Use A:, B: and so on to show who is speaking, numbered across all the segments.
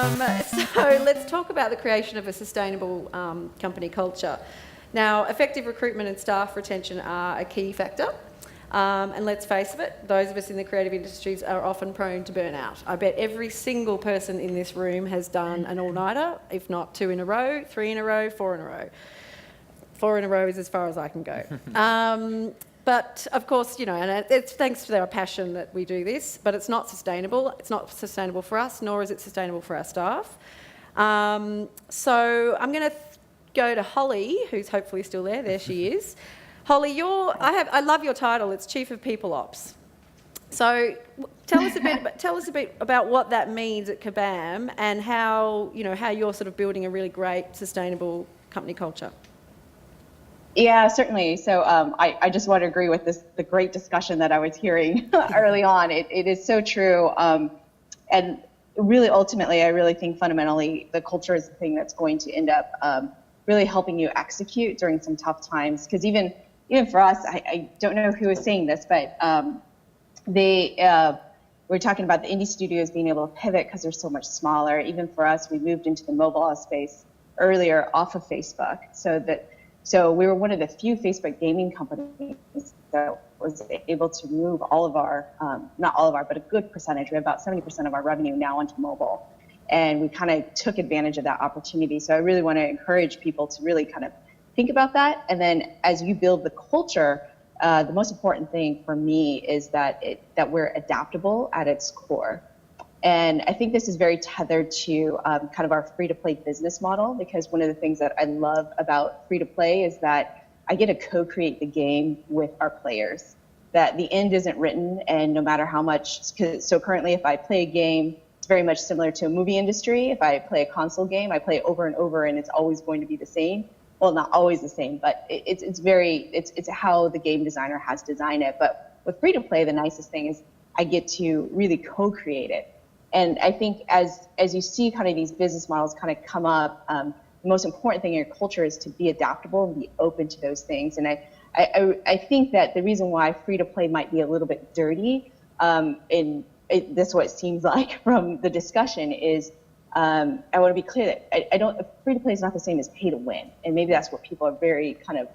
A: So let's talk about the creation of a sustainable company culture. Now, effective recruitment and staff retention are a key factor. And let's face it, those of us in the creative industries are often prone to burnout. I bet every single person in this room has done an all-nighter, if not 2 in a row, 3 in a row, 4 in a row. 4 in a row is as far as I can go. But of course, and it's thanks to our passion that we do this, but it's not sustainable. It's not sustainable for us, nor is it sustainable for our staff. So I'm going to go to Holly, who's hopefully still there. There she is. Holly, I love your title. It's Chief of People Ops. So tell us a bit about what that means at Kabam and how you're sort of building a really great sustainable company culture.
B: Yeah, certainly. So I just want to agree with the great discussion that I was hearing early on. It is so true. And really, ultimately, I really think fundamentally the culture is the thing that's going to end up really helping you execute during some tough times. Because even for us, I don't know who was saying this, but we're talking about the indie studios being able to pivot because they're so much smaller. Even for us, we moved into the mobile space earlier off of Facebook, so we were one of the few Facebook gaming companies that was able to move all of our, not all of our, but a good percentage. We have about 70% of our revenue now onto mobile. And we kind of took advantage of that opportunity. So I really want to encourage people to really kind of think about that. And then as you build the culture, the most important thing for me is that we're adaptable at its core. And I think this is very tethered to kind of our free-to-play business model, because one of the things that I love about free-to-play is that I get to co-create the game with our players, that the end isn't written, and no matter how much, so currently if I play a game, it's very much similar to a movie industry. If I play a console game, I play it over and over, and it's always going to be the same. Well, not always the same, but it's how the game designer has designed it. But with free-to-play, the nicest thing is I get to really co-create it. And I think as you see kind of these business models kind of come up, the most important thing in your culture is to be adaptable and be open to those things. And I think that the reason why free-to-play might be a little bit dirty, this is what it seems like from the discussion, is I want to be clear that free-to-play is not the same as pay-to-win. And maybe that's what people are very kind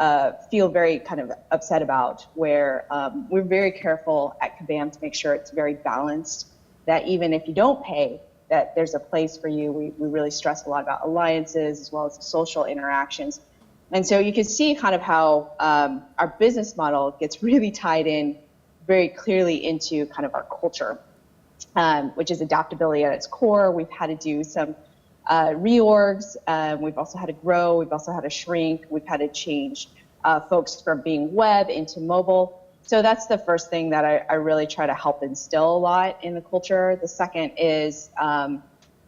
B: of feel very kind of upset about, where we're very careful at Kabam to make sure it's very balanced, that even if you don't pay, that there's a place for you. We really stress a lot about alliances as well as social interactions. And so you can see kind of how our business model gets really tied in very clearly into kind of our culture, which is adaptability at its core. We've had to do some reorgs. We've also had to grow. We've also had to shrink. We've had to change folks from being web into mobile. So that's the first thing that I really try to help instill a lot in the culture. The second is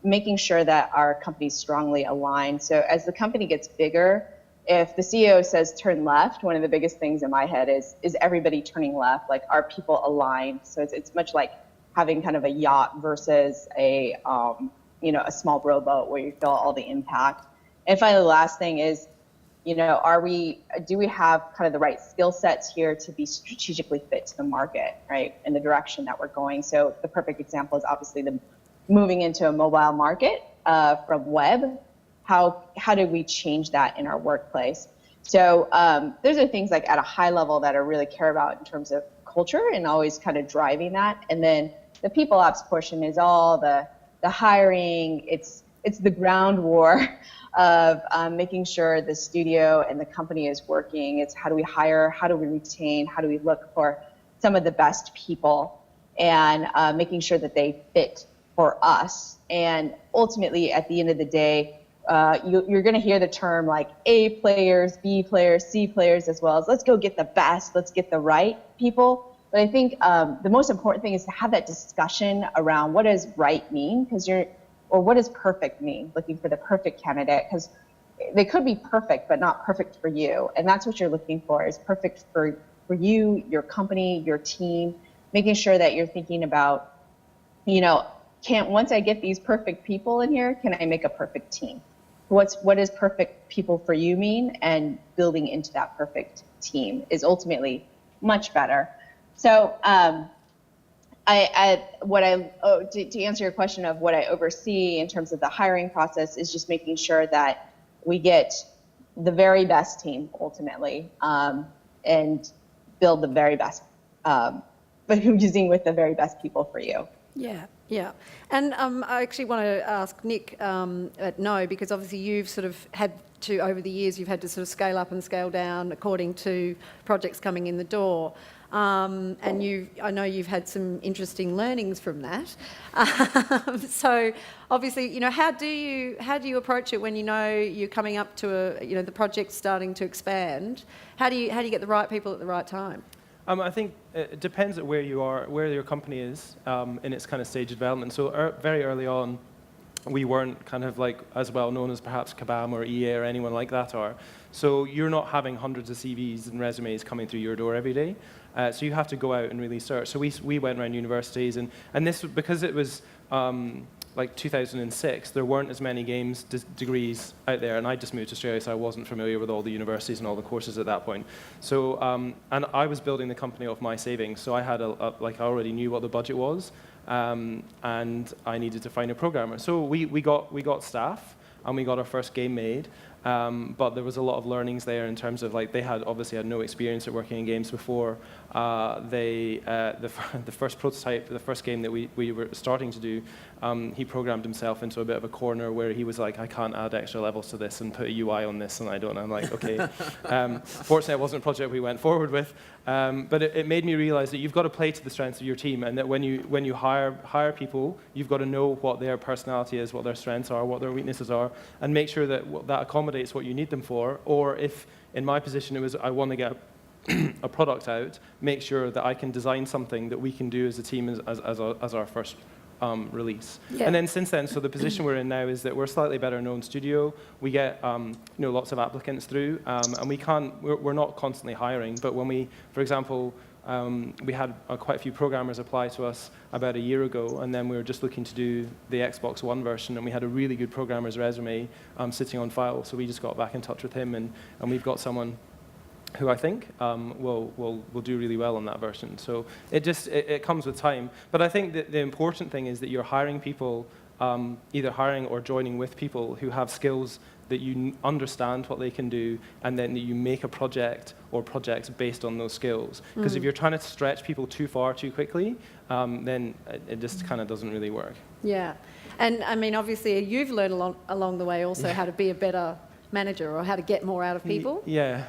B: making sure that our company's strongly aligned. So as the company gets bigger, if the CEO says turn left, one of the biggest things in my head is everybody turning left? Like, are people aligned? So it's much like having kind of a yacht versus a small rowboat where you feel all the impact. And finally, the last thing is, do we have kind of the right skill sets here to be strategically fit to the market, right, in the direction that we're going? So the perfect example is obviously the moving into a mobile market from web. How do we change that in our workplace? So those are things like at a high level that I really care about in terms of culture and always kind of driving that. And then the people ops portion is all the hiring. It's the ground war of making sure the studio and the company is working. It's how do we hire, how do we retain, how do we look for some of the best people, and making sure that they fit for us. And ultimately, at the end of the day, you're going to hear the term like A players, B players, C players, as well as let's go get the best, let's get the right people. But I think the most important thing is to have that discussion around what does right mean, or what does perfect mean, looking for the perfect candidate, because they could be perfect, but not perfect for you. And that's what you're looking for, is perfect for you, your company, your team, making sure that you're thinking about, once I get these perfect people in here, can I make a perfect team? What does perfect people for you mean? And building into that perfect team is ultimately much better. So To answer your question of what I oversee in terms of the hiring process is just making sure that we get the very best team ultimately, and build the very best, but using with the very best people for you.
A: Yeah, yeah. And I actually want to ask Nick at No, because obviously you've sort of had to, over the years, you've had to sort of scale up and scale down according to projects coming in the door. And I know you've had some interesting learnings from that. So obviously, how do you approach it when you know you're coming up to the project's starting to expand? How do you get the right people at the right time?
C: I think it depends at where you are, where your company is in its kind of stage of development. So very early on, we weren't kind of like as well known as perhaps Kabam or EA or anyone like that are. So you're not having hundreds of CVs and resumes coming through your door every day. So you have to go out and really search. So we went around universities, and this, because it was like 2006, there weren't as many games degrees out there, and I just moved to Australia, so I wasn't familiar with all the universities and all the courses at that point. So, and I was building the company off my savings, so I had I already knew what the budget was, and I needed to find a programmer. So we got staff, and we got our first game made. But there was a lot of learnings there in terms of they obviously had no experience at working in games before. The first prototype, the first game that we were starting to do, he programmed himself into a bit of a corner where he was like, I can't add extra levels to this and put a UI on this, and I don't. I'm like, okay. Fortunately, it wasn't a project we went forward with, but it made me realize that you've got to play to the strengths of your team, and that when you hire people, you've got to know what their personality is, what their strengths are, what their weaknesses are, and make sure that that accommodates what you need them for. Or if, in my position, it was I want to get a product out, make sure that I can design something that we can do as a team as our first release. Yeah. And then since then, so the position we're in now is that we're a slightly better known studio. We get lots of applicants through, and we're not constantly hiring. But when we, for example, we had quite a few programmers apply to us about a year ago, and then we were just looking to do the Xbox One version, and we had a really good programmer's resume sitting on file. So we just got back in touch with him, and we've got someone who I think will do really well on that version. So it comes with time. But I think that the important thing is that you're hiring people, either hiring or joining with people who have skills that you understand what they can do, and then that you make a project or projects based on those skills. Because if you're trying to stretch people too far too quickly, then it just kind of doesn't really work.
A: Yeah. And I mean, obviously, you've learned along the way also how to be a better manager, or how to get more out of people?
C: Yeah.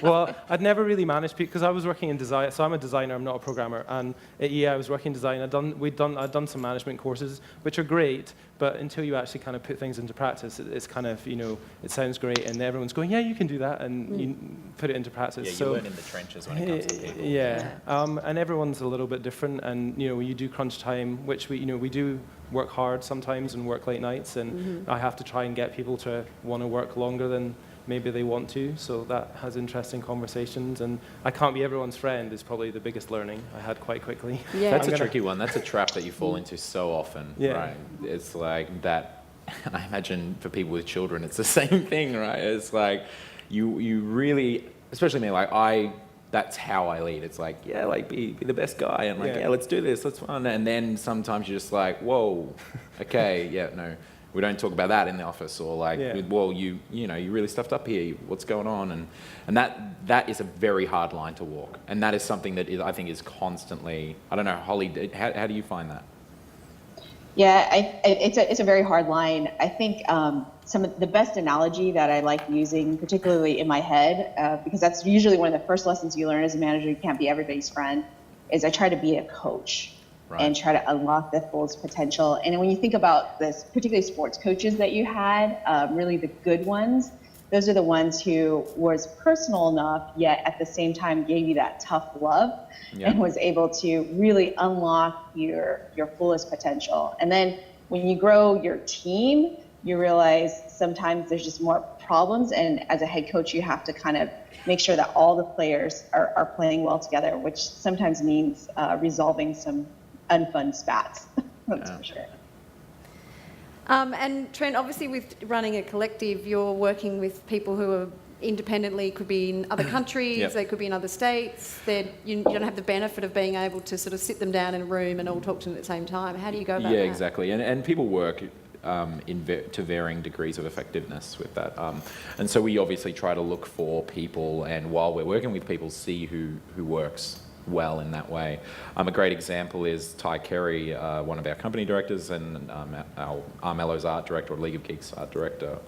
C: Well, I'd never really managed people because I was working in design. So I'm a designer, I'm not a programmer. And at EA, I was working in design. I'd done some management courses, which are great, but until you actually kind of put things into practice, it's kind of, it sounds great, and everyone's going, yeah, you can do that, and you put it into practice.
D: Yeah, you learn in the trenches when it comes to people.
C: Yeah. And everyone's a little bit different, and you do crunch time, which we do work hard sometimes and work late nights, and I have to try and get people to want to work longer than maybe they want to, so that has interesting conversations, and I can't be everyone's friend is probably the biggest learning I had quite quickly.
A: Yeah.
D: That's a tricky one. That's a trap that you fall into so often, right? It's like that, and I imagine for people with children, it's the same thing, right? It's like you really, especially me, that's how I lead. It's like, be the best guy, and let's do this, let's fun. And then sometimes you're just like, whoa, okay, no, we don't talk about that in the office, or well, you really stuffed up here. What's going on? And that is a very hard line to walk, and that is something that I think is constantly. I don't know, Holly, how do you find that?
B: Yeah, it's a very hard line. I think some of the best analogy that I like using, particularly in my head, because that's usually one of the first lessons you learn as a manager. You can't be everybody's friend. Is I try to be a coach. Right. And try to unlock the fullest potential. And when you think about this, particularly sports coaches that you had, really the good ones, those are the ones who was personal enough, yet at the same time gave you that tough love, and was able to really unlock your fullest potential. And then when you grow your team, you realize sometimes there's just more problems, and as a head coach, you have to kind of make sure that all the players are playing well together, which sometimes means resolving some unfun spats. That's for sure.
A: And Trent, obviously with running a collective, you're working with people who are independently, could be in other countries,
D: Yep.
A: they could be in other states. You don't have the benefit of being able to sort of sit them down in a room and all talk to them at the same time. How do you go about that?
D: Yeah, exactly. And people work to varying degrees of effectiveness with that. And so we obviously try to look for people, and while we're working with people, see who works well in that way. A great example is Ty Kerry, one of our company directors, and our Armello's art director, or League of Geeks art director.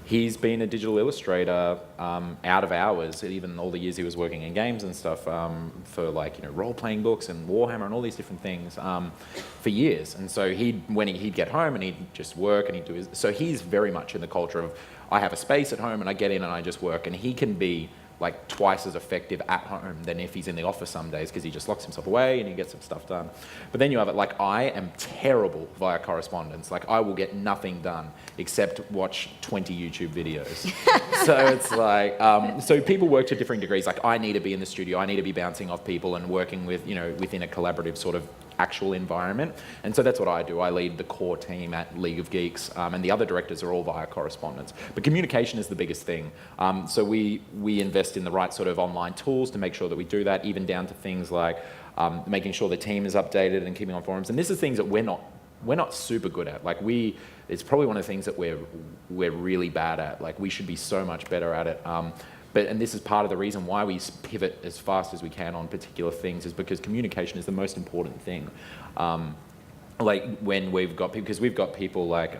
D: He's been a digital illustrator out of hours, even all the years he was working in games and stuff, for role-playing books and Warhammer and all these different things for years. And so he'd get home and he'd just work and he'd do his. So he's very much in the culture of, I have a space at home and I get in and I just work. And he can be like twice as effective at home than if he's in the office some days, because he just locks himself away and he gets some stuff done. But then you have it like, I am terrible via correspondence. Like, I will get nothing done except watch 20 YouTube videos. So it's like, so people work to differing degrees. Like, I need to be in the studio, I need to be bouncing off people and working with, within a collaborative sort of actual environment. And so that's what I do. I lead the core team at League of Geeks, and the other directors are all via correspondence. But communication is the biggest thing. So we invest in the right sort of online tools to make sure that we do that, even down to things like making sure the team is updated and keeping on forums. And this is things that we're not super good at. Like, it's probably one of the things that we're really bad at. Like, we should be so much better at it. And this is part of the reason why we pivot as fast as we can on particular things, is because communication is the most important thing. Like, when we've got people like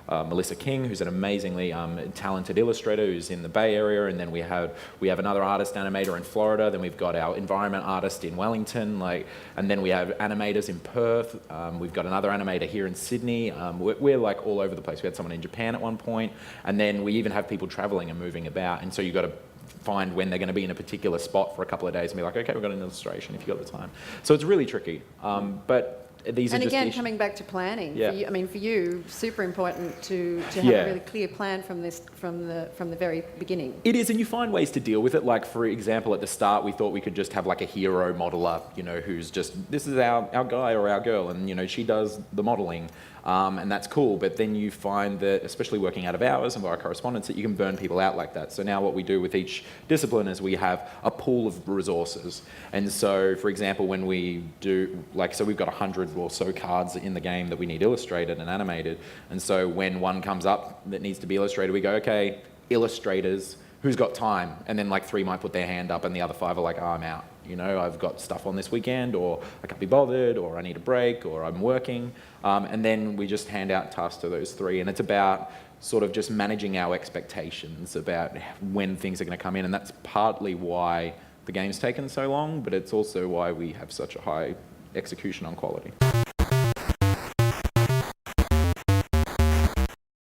D: Melissa King, who's an amazingly talented illustrator who's in the Bay Area, and then we have another artist animator in Florida. Then we've got our environment artist in Wellington, and then we have animators in Perth. We've got another animator here in Sydney. We're like all over the place. We had someone in Japan at one point, and then we even have people traveling and moving about. And so you've got to find when they're going to be in a particular spot for a couple of days and be like, okay, we've got an illustration if you've got the time. So it's really tricky, but these are
A: and
D: just
A: again, coming back to planning,
D: yeah.
A: for you, super important to have
D: Yeah.
A: a really clear plan from the very beginning.
D: It is, and you find ways to deal with it. Like, for example, at the start, we thought we could just have like a hero modeler, who's just, this is our guy or our girl, and she does the modeling. And that's cool, but then you find that, especially working out of hours and via correspondence, that you can burn people out like that. So now what we do with each discipline is we have a pool of resources. And so, for example, when we do, so we've got 100 or so cards in the game that we need illustrated and animated. And so when one comes up that needs to be illustrated, we go, okay, illustrators, who's got time? And then 3 might put their hand up and the other 5 are like, oh, I'm out. I've got stuff on this weekend, or I can't be bothered, or I need a break, or I'm working. And then we just hand out tasks to those 3. And it's about sort of just managing our expectations about when things are going to come in. And that's partly why the game's taken so long, but it's also why we have such a high execution on quality.